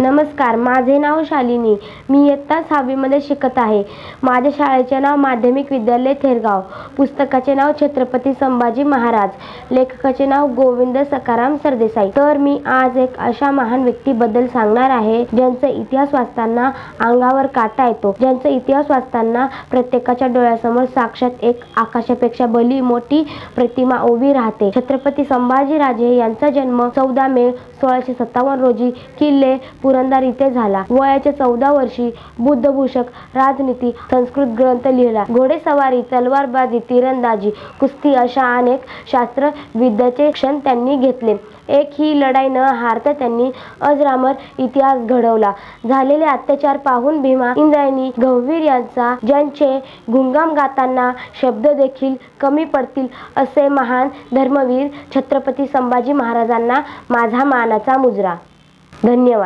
नमस्कार, माझे नाव शालिनी. मी इयत्ता 6वी मध्ये शिकत आहे. माझ्या शाळेचे नाव माध्यमिक विद्यालय थेरगाव. पुस्तकाचे नाव छत्रपती संभाजी महाराज. लेखकाचे नाव गोविंद सखाराम सरदेसाई. तर मी आज एक अशा महान व्यक्तीबद्दल सांगणार आहे ज्यांचा इतिहास वाचताना अंगावर काटा येतो, ज्यांचा इतिहास वाचताना प्रत्येकाच्या डोळ्यासमोर साक्षात एक आकाशापेक्षा भली मोठी प्रतिमा उभी राहते. छत्रपती संभाजीराजे यांचा जन्म 14 मे 1657 रोजी किल्ले पुरंदर इथे झाला. वयाच्या 14 वर्षी बुद्धभूषक राजनीती, संस्कृत ग्रंथ लिहिला. घोडेस्वारी, तलवारबाजी, तीरंदाजी, कुस्ती अशा अनेक शस्त्रविद्येचे क्षण त्यांनी घेतले. एकही लढाई न हारता त्यांनी अजरामर इतिहास घडवला. झालेले अत्याचार पाहून भीमा, इंद्रायणी, गंभीर यांचा ज्यांचे गुणगान गाताना शब्द देखील कमी पडतील असे महान धर्मवीर छत्रपती संभाजी महाराजांना माझा मानाचा मुजरा. धन्यवाद.